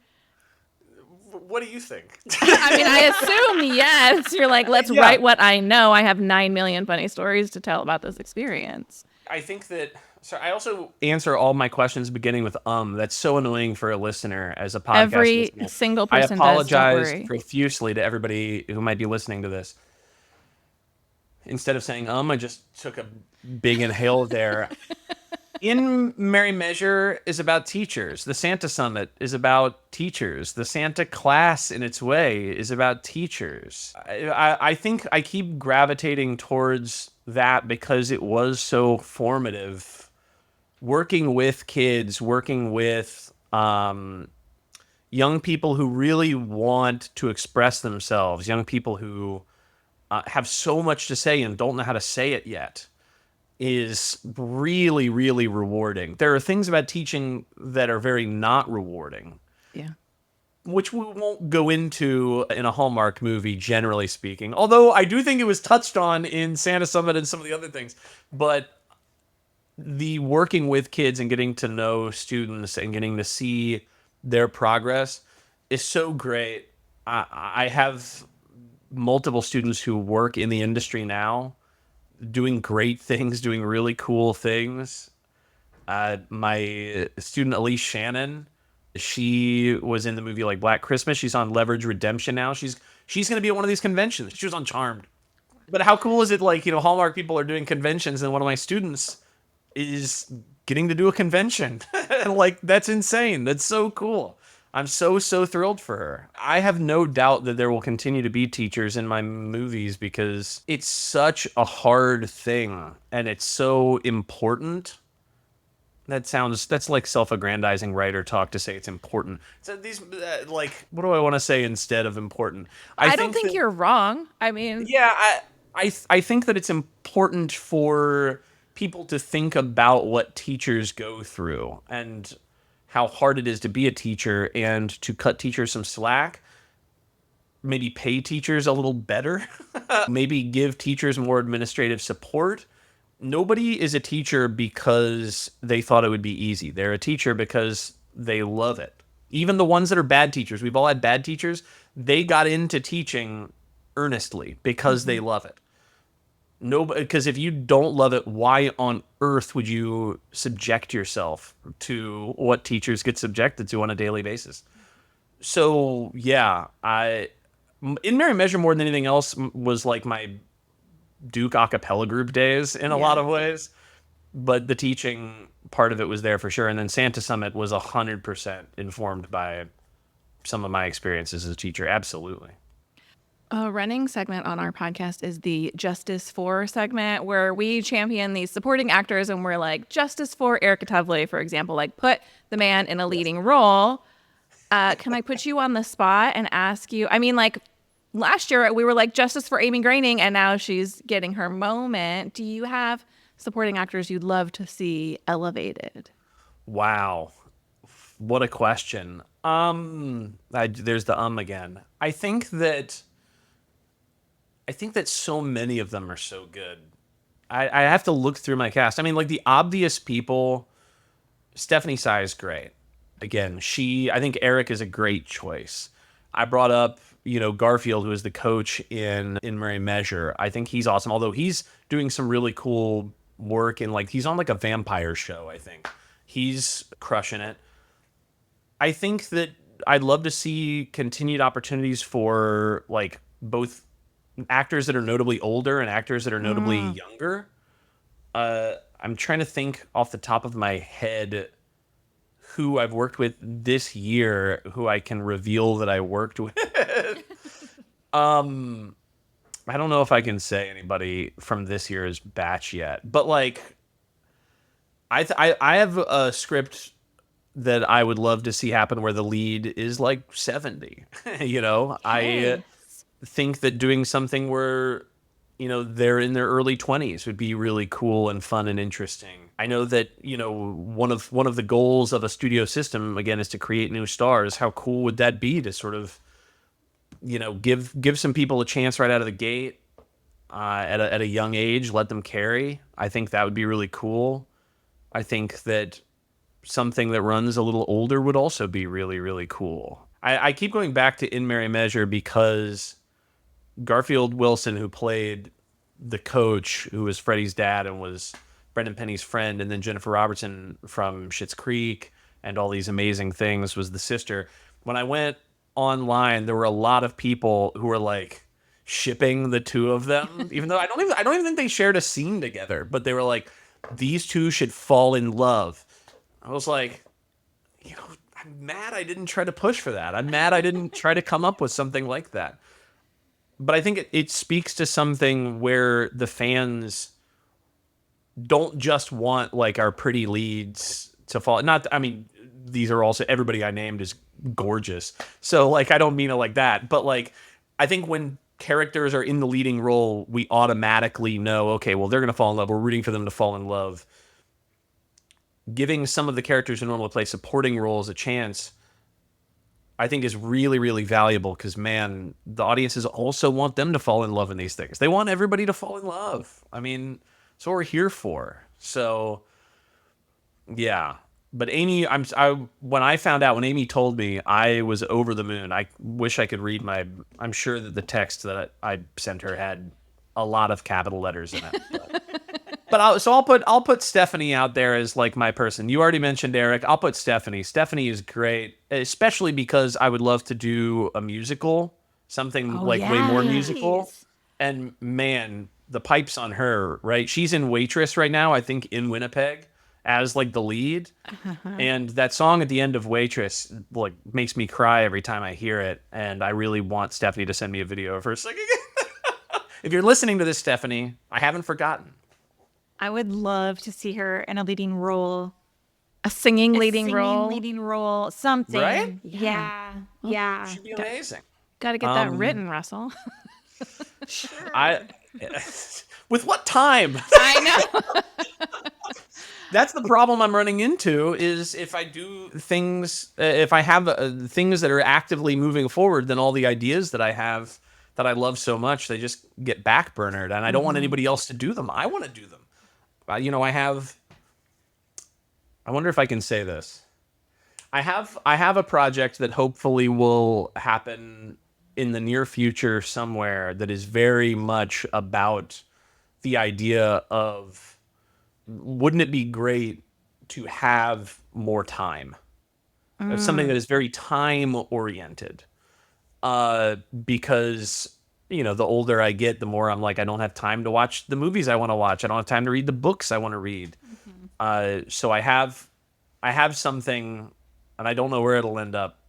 what do you think? I mean, I assume yes. You're like, let's write what I know. I have 9 million funny stories to tell about this experience. I think that. So I also answer all my questions beginning with That's so annoying for a listener as a podcast Every listener. single person I does, don't apologize worry. profusely to everybody who might be listening to this. Instead of saying I just took a big inhale there. In Merry Measure is about teachers. The Santa Summit is about teachers. The Santa Class, in its way, is about teachers. I think I keep gravitating towards that because it was so formative. Working with kids, working with young people who really want to express themselves, young people who have so much to say and don't know how to say it yet. is really, really rewarding. There are things about teaching that are very not rewarding, Yeah. which we won't go into in a Hallmark movie, generally speaking. Although I do think it was touched on in Santa Summit and some of the other things. But the working with kids and getting to know students and getting to see their progress is so great. I have multiple students who work in the industry now, doing great things, doing really cool things. My student Elise Shannon, she was in the movie like Black Christmas. She's on Leverage Redemption now. She's going to be at one of these conventions. She was on Charmed. But how cool is it? Like, Hallmark people are doing conventions, and one of my students is getting to do a convention. And like, that's insane. That's so cool. I'm so thrilled for her. I have no doubt that there will continue to be teachers in my movies because it's such a hard thing and it's so important. That's like self-aggrandizing writer talk to say it's important. So these, like, what do I want to say instead of important? I don't think you're wrong. I mean, Yeah, I think that it's important for people to think about what teachers go through and how hard it is to be a teacher and to cut teachers some slack, maybe pay teachers a little better, maybe give teachers more administrative support. Nobody is a teacher because they thought it would be easy. They're a teacher because they love it. Even the ones that are bad teachers, we've all had bad teachers, they got into teaching earnestly because they love it. No, because if you don't love it, why on earth would you subject yourself to what teachers get subjected to on a daily basis? So yeah, in Merry Measure more than anything else was like my Duke a cappella group days in a lot of ways, but the teaching part of it was there for sure. And then Santa Summit was 100% informed by some of my experiences as a teacher. Absolutely. a running segment on our podcast is the Justice for segment, where we champion these supporting actors and we're like, justice for Erica Tuvley, for example, like put the man in a leading role. Can I put you on the spot and ask you? I mean, like last year we were like justice for Amy Graining, and now she's getting her moment. Do you have supporting actors you'd love to see elevated? Wow. What a question. There's the again. I think that so many of them are so good. I have to look through my cast. I mean, like the obvious people, Stephanie Sy is great. Again, I think Eric is a great choice. I brought up, Garfield, who is the coach in Merry Measure. I think he's awesome. Although he's doing some really cool work in like he's on like a vampire show, I think. He's crushing it. I think that I'd love to see continued opportunities for like both actors that are notably older and actors that are notably younger. I'm trying to think off the top of my head who I've worked with this year who I can reveal that I worked with. I don't know if I can say anybody from this year's batch yet, but like I have a script that I would love to see happen where the lead is like 70. I think that doing something where they're in their early 20s would be really cool and fun and interesting. I know that one of the goals of a studio system again is to create new stars. How cool would that be to sort of give some people a chance right out of the gate at a young age, let them carry. I think that would be really cool. I think that something that runs a little older would also be really, really cool. I keep going back to In Merry Measure because Garfield Wilson, who played the coach, who was Freddie's dad and was Brendan Penny's friend, and then Jennifer Robertson from Schitt's Creek and all these amazing things was the sister. When I went online, there were a lot of people who were like shipping the two of them, even though I don't even think they shared a scene together, but they were like, these two should fall in love. I was like, I'm mad I didn't try to push for that. I'm mad I didn't try to come up with something like that. But I think it speaks to something where the fans don't just want like our pretty leads to fall. Not, I mean, these are also, everybody I named is gorgeous. So like, I don't mean it like that. But like, I think when characters are in the leading role, we automatically know, okay, well, they're going to fall in love. We're rooting for them to fall in love. Giving some of the characters who normally play supporting roles a chance, I think, is really, really valuable because, man, the audiences also want them to fall in love in these things. They want everybody to fall in love. I mean, that's what we're here for. So, yeah. But Amy, when I found out, when Amy told me, I was over the moon. I wish I could read I'm sure that the text that I sent her had a lot of capital letters in it. But I'll put Stephanie out there as like my person. You already mentioned Eric. I'll put Stephanie. Stephanie is great, especially because I would love to do a musical, something like way more musical. And man, the pipes on her, right? She's in Waitress right now, I think in Winnipeg as like the lead. And that song at the end of Waitress like makes me cry every time I hear it. And I really want Stephanie to send me a video of her singing. If you're listening to this, Stephanie, I haven't forgotten. I would love to see her in a leading role. A singing leading role. Leading role, something. Right? Yeah. Yeah. She'd be amazing. Got to get that written, Russell. With what time? I know. That's the problem I'm running into is if I do things, if I have things that are actively moving forward, then all the ideas that I have that I love so much, they just get backburnered, and I don't want anybody else to do them. I want to do them. I wonder if I can say this. I have a project that hopefully will happen in the near future somewhere that is very much about the idea of, wouldn't it be great to have more time? Something that is very time oriented. Because, the older I get, the more I'm like, I don't have time to watch the movies I want to watch. I don't have time to read the books I want to read. So I have something, and I don't know where it'll end up.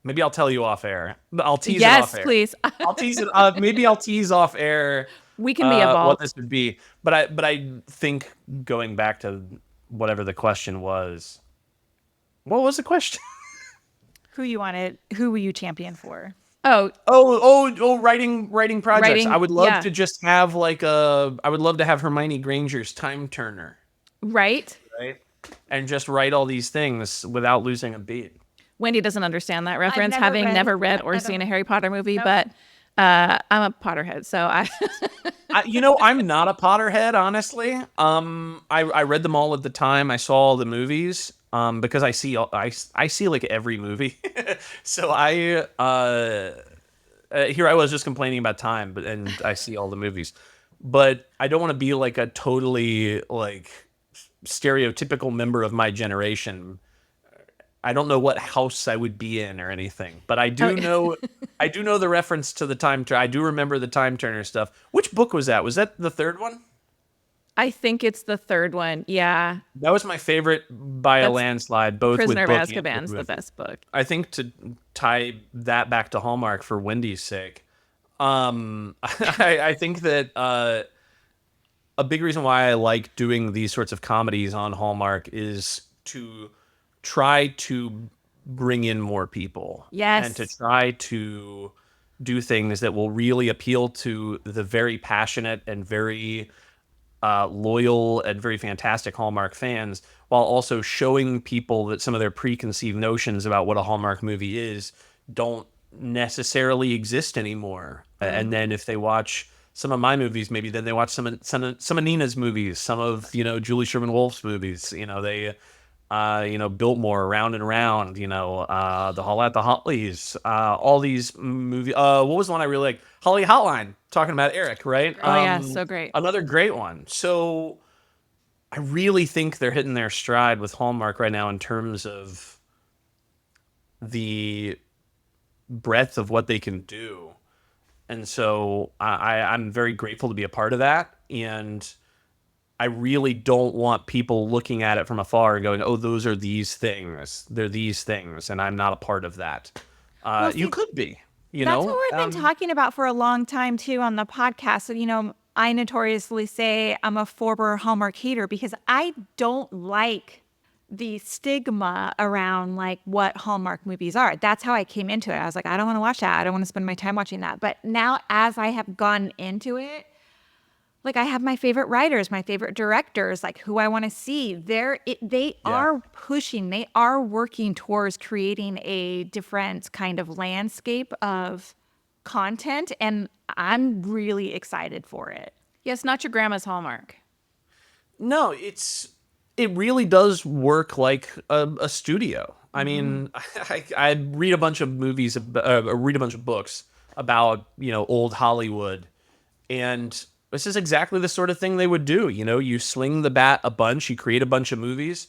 Maybe I'll tell you off air. I'll tease it off air. Yes, please. I'll tease it. Maybe I'll tease off air. We can be involved. What this would be, but I think going back to whatever the question was. What was the question? Who will you champion for? Writing projects. I would love to just have I would love to have Hermione Granger's Time Turner. Right. And just write all these things without losing a beat. Wendy doesn't understand that reference, never read or seen a Harry Potter movie, but I'm a Potterhead, so I'm not a Potterhead, honestly. I read them all at the time. I saw all the movies. Because I see like every movie. So here I was just complaining about time, and I see all the movies. But I don't want to be like a totally like stereotypical member of my generation. I don't know what house I would be in or anything, but I do know the reference to the Time Turner. I do remember the Time Turner stuff. Which book was that? Was that the third one? I think it's the third one. Yeah. That was my favorite by a landslide, both Prisoner with of book Azkaban's the best book. I think to tie that back to Hallmark for Wendy's sake, I think that a big reason why I like doing these sorts of comedies on Hallmark is to try to bring in more people. Yes. And to try to do things that will really appeal to the very passionate and very loyal and very fantastic Hallmark fans, while also showing people that some of their preconceived notions about what a Hallmark movie is don't necessarily exist anymore. And then if they watch some of my movies, maybe then they watch some of Nina's movies, some of Julie Sherman-Wolf's movies. They Biltmore, Round and Round, The Hall at the Hollies, all these movies. What was the one I really liked? Holly Hotline, talking about Eric, right? Oh, yeah, so great. Another great one. So I really think they're hitting their stride with Hallmark right now in terms of the breadth of what they can do. And so I'm very grateful to be a part of that. And I really don't want people looking at it from afar and going, oh, those are these things. They're these things. And I'm not a part of that. You could be, That's what we've been talking about for a long time, too, on the podcast. So, I notoriously say I'm a former Hallmark hater because I don't like the stigma around like what Hallmark movies are. That's how I came into it. I was like, I don't want to watch that. I don't want to spend my time watching that. But now as I have gone into it, like I have my favorite writers, my favorite directors, like who I want to see. They are pushing, they are working towards creating a different kind of landscape of content, and I'm really excited for it. Yes, not your grandma's Hallmark. No, it really does work like a studio. I mean, I read a bunch of movies, read a bunch of books about old Hollywood, and this is exactly the sort of thing they would do. You sling the bat a bunch, you create a bunch of movies,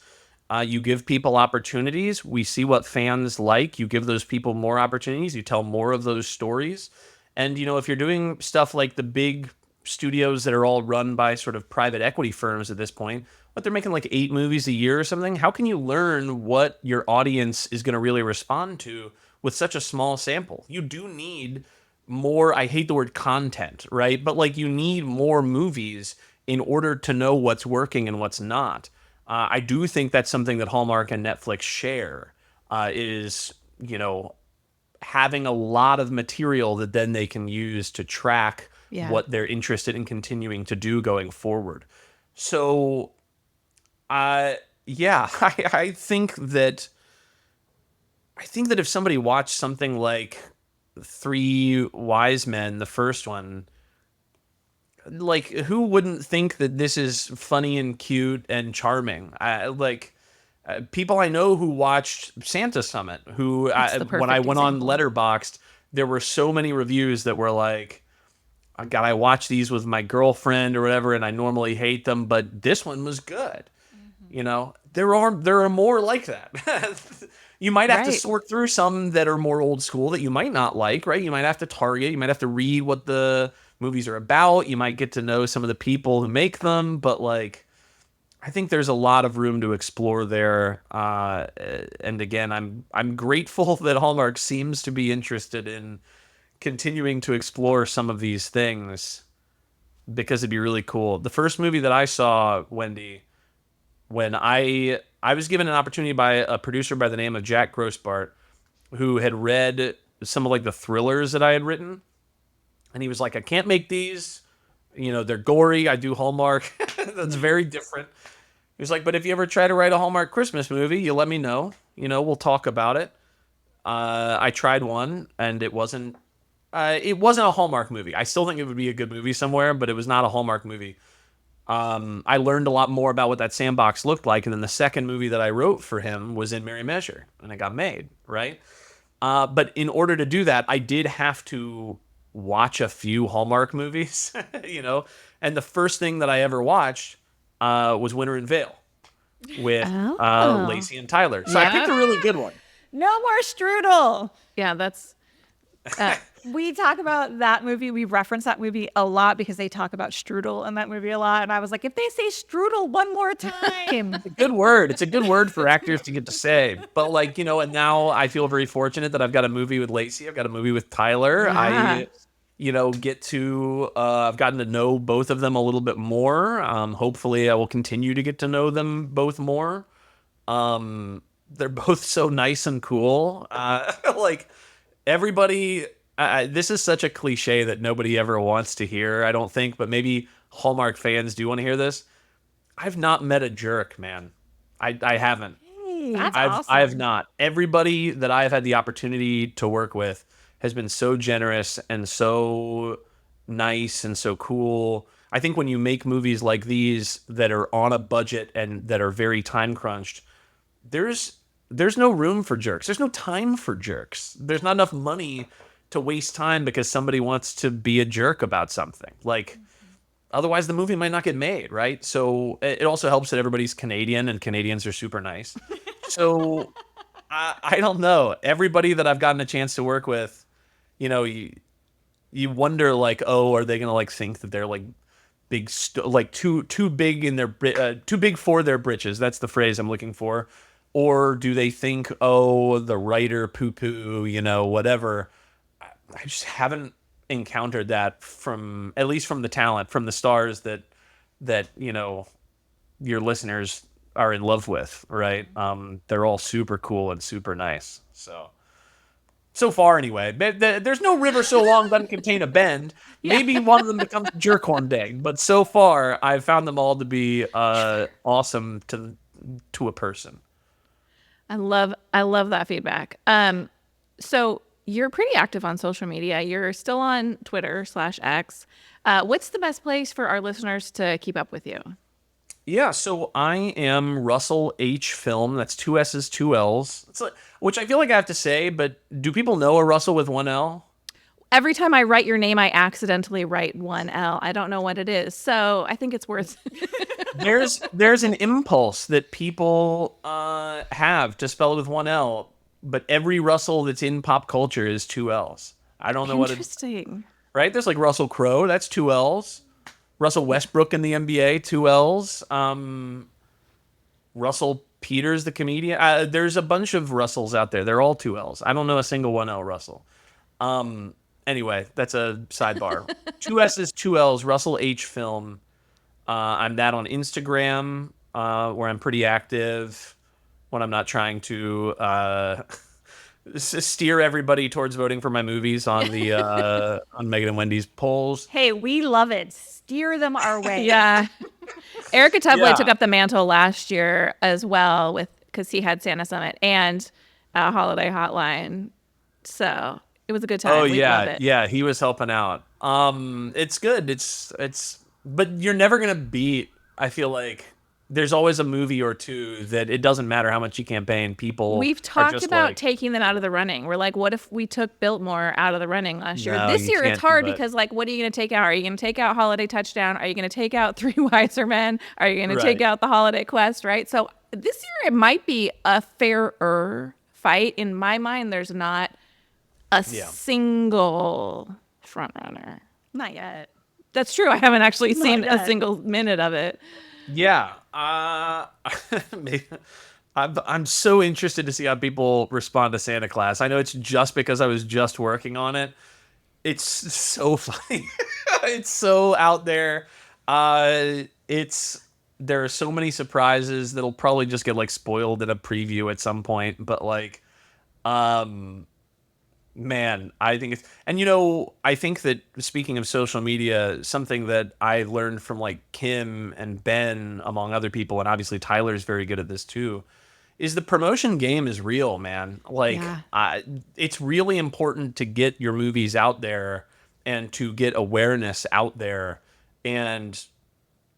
you give people opportunities. We see what fans like. You give those people more opportunities. You tell more of those stories. And, if you're doing stuff like the big studios that are all run by sort of private equity firms at this point, but they're making like 8 movies a year or something, how can you learn what your audience is going to really respond to with such a small sample? You do need more, I hate the word content, right? But like you need more movies in order to know what's working and what's not. I do think that's something that Hallmark and Netflix share, is, having a lot of material that then they can use to track what they're interested in continuing to do going forward. So, yeah, I think that if somebody watched something like Three Wise Men, the first one, like who wouldn't think that this is funny and cute and charming? People I know who watched Santa Summit, who when I went on Letterboxd, there were so many reviews that were like, God, I watched these with my girlfriend or whatever, and I normally hate them, but this one was good. There are more like that. You might have to sort through some that are more old school that you might not like, right? You might have to target, you might have to read what the movies are about. You might get to know some of the people who make them, but like, I think there's a lot of room to explore there. And again, I'm grateful that Hallmark seems to be interested in continuing to explore some of these things, because it'd be really cool. The first movie that I saw, Wendy, when I was given an opportunity by a producer by the name of Jack Grossbart, who had read some of like the thrillers that I had written, and he was like, I can't make these, they're gory. I do Hallmark. That's very different. He was like, but if you ever try to write a Hallmark Christmas movie, you let me know. We'll talk about it. I tried one, and it wasn't a Hallmark movie. I still think it would be a good movie somewhere, but it was not a Hallmark movie. I learned a lot more about what that sandbox looked like, and then the second movie that I wrote for him was In Merry Measure, and it got made, right? But in order to do that, I did have to watch a few Hallmark movies, and the first thing that I ever watched was Winter in Vale with Lacey and Tyler. So I picked a really good one. No more strudel. Yeah, that's We talk about that movie. We reference that movie a lot because they talk about strudel in that movie a lot. And I was like, if they say strudel one more time. It's a good word. It's a good word for actors to get to say. But like, and now I feel very fortunate that I've got a movie with Lacey. I've got a movie with Tyler. Yeah. I've gotten to know both of them a little bit more. Hopefully I will continue to get to know them both more. They're both so nice and cool. Like everybody, this is such a cliche that nobody ever wants to hear, I don't think, but maybe Hallmark fans do want to hear this. I've not met a jerk, man. I haven't. That's awesome. I have not. Everybody that I've had the opportunity to work with has been so generous and so nice and so cool. I think when you make movies like these that are on a budget and that are very time crunched, there's no room for jerks. There's no time for jerks. There's not enough money to waste time because somebody wants to be a jerk about something. Like, otherwise the movie might not get made, right? So it also helps that everybody's Canadian and Canadians are super nice. So I don't know. Everybody that I've gotten a chance to work with, you wonder like, oh, are they gonna like think that they're like big, too big in their too big for their britches? That's the phrase I'm looking for. Or do they think, oh, the writer poo-poo, whatever? I just haven't encountered that at least from the talent, from the stars that your listeners are in love with, right? They're all super cool and super nice. So far anyway. There's no river so long doesn't contain a bend. Maybe one of them becomes a jerk one day, but so far I've found them all to be awesome to a person. I love that feedback. So you're pretty active on social media. You're still on Twitter/X. What's the best place for our listeners to keep up with you? Yeah, so I am Russell H. Film. That's 2 S's, 2 L's. Which I feel like I have to say, but do people know a Russell with 1 L? Every time I write your name, I accidentally write 1 L. I don't know what it is. So I think it's worth There's an impulse that people have to spell it with 1 L, but every Russell that's in pop culture is 2 L's. I don't know what it's interesting. right. There's like Russell Crowe, that's 2 L's. Russell Westbrook in the NBA, 2 L's. Russell Peters, the comedian. There's a bunch of Russells out there. They're all 2 L's. I don't know a single 1 L Russell. Anyway, that's a sidebar. 2 S's, 2 L's, Russell H. Film. I'm that on Instagram, where I'm pretty active when I'm not trying to steer everybody towards voting for my movies on the on Megan and Wendy's polls. Hey, we love it. Steer them our way. Yeah. Erica Tubway Yeah. took up the mantle last year as well because he had Santa Summit and Holiday Hotline. So it was a good time. Oh We love it. yeah, he was helping out. It's good. But you're never gonna beat. I feel like there's always a movie or two that it doesn't matter how much you campaign. People We've are talked just about like, taking them out of the running. We're like, what if we took Biltmore out of the running last year? No, This you year can't it's do hard that. because like, what are you going to take out? Are you going to take out Holiday Touchdown? Are you going to take out Three Wiser Men? Are you going to take Right. out the Holiday Quest? Right. So this year it might be a fairer fight. In my mind, there's not a single front runner. Not yet. That's true. I haven't actually seen a yet. single minute of it. yeah. I'm so interested to see how people respond to Santa Claus. I know it's just because I was just working on it. It's so funny. It's so out there. There are so many surprises that'll probably just get like spoiled in a preview at some point. But like, man, I think it's, and I think that speaking of social media, something that I learned from like Kim and Ben, among other people, and obviously Tyler's very good at this too, is the promotion game is real, man. Like, it's really important to get your movies out there and to get awareness out there. And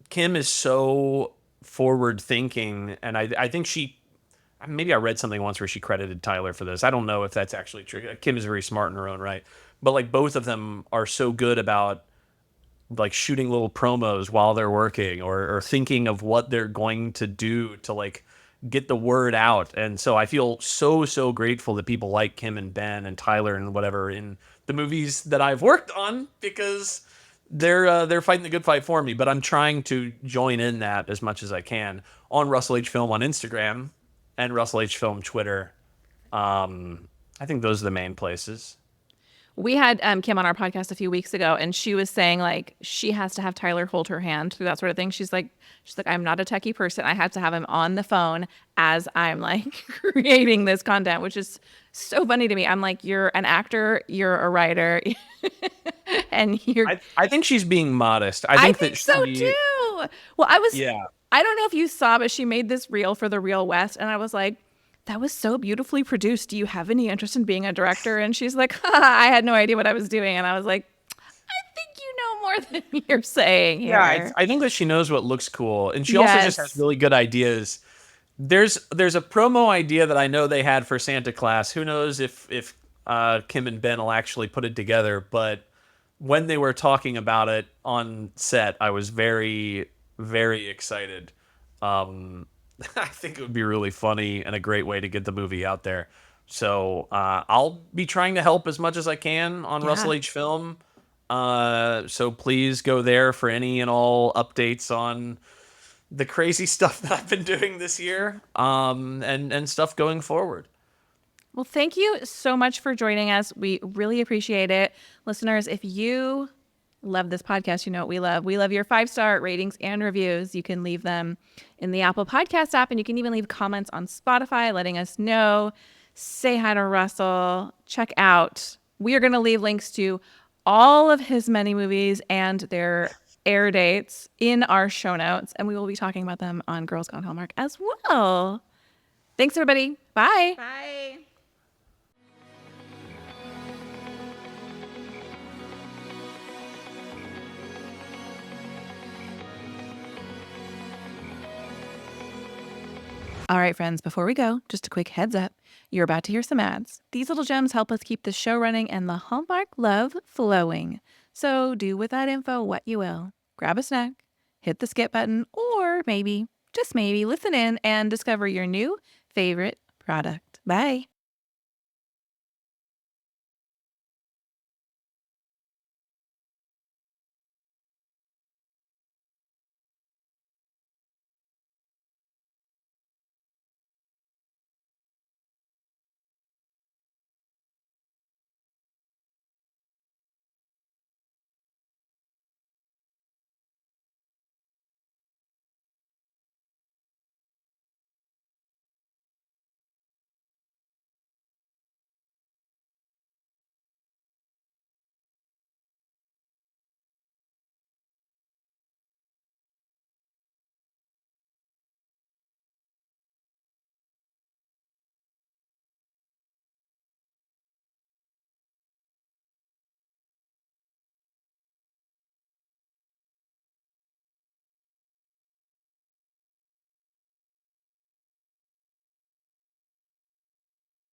Kim is so forward thinking, and I think maybe I read something once where she credited Tyler for this. I don't know if that's actually true. Kim is very smart in her own right, but like both of them are so good about like shooting little promos while they're working or thinking of what they're going to do to like get the word out. And so I feel so grateful that people like Kim and Ben and Tyler and whatever in the movies that I've worked on, because they're fighting the good fight for me. But I'm trying to join in that as much as I can on Russell H. Film on Instagram and Russell H. Film Twitter. I think those are the main places. We had Kim on our podcast a few weeks ago, and she was saying like she has to have Tyler hold her hand through that sort of thing. She's like, I'm not a techie person. I had to have him on the phone as I'm like creating this content, which is so funny to me. I'm like, you're an actor, you're a writer, and you're. I think she's being modest. I think that so too. Well, Yeah. I don't know if you saw, but she made this reel for the Real West, and I was like, that was so beautifully produced. Do you have any interest in being a director? And she's like, I had no idea what I was doing. And I was like, I think you know more than you're saying here. Yeah, I think that she knows what looks cool, and she also just has really good ideas. There's a promo idea that I know they had for Santa Claus. Who knows if Kim and Ben will actually put it together? But when they were talking about it on set, I was very, very excited. I think it would be really funny and a great way to get the movie out there. So I'll be trying to help as much as I can on Russell H. Film. So please go there for any and all updates on the crazy stuff that I've been doing this year, and stuff going forward. Well, thank you so much for joining us. We really appreciate it. Listeners, if you love this podcast, you know what we love. We love your 5-star ratings and reviews. You can leave them in the Apple Podcast app, and you can even leave comments on Spotify letting us know. Say hi to Russell. Check out. We are going to leave links to all of his many movies and their air dates in our show notes, and we will be talking about them on Girls Gone Hallmark as well. Thanks, everybody. Bye. Bye. All right, friends, before we go, just a quick heads up. You're about to hear some ads. These little gems help us keep the show running and the Hallmark love flowing. So do with that info what you will. Grab a snack, hit the skip button, or maybe, just maybe, listen in and discover your new favorite product. Bye.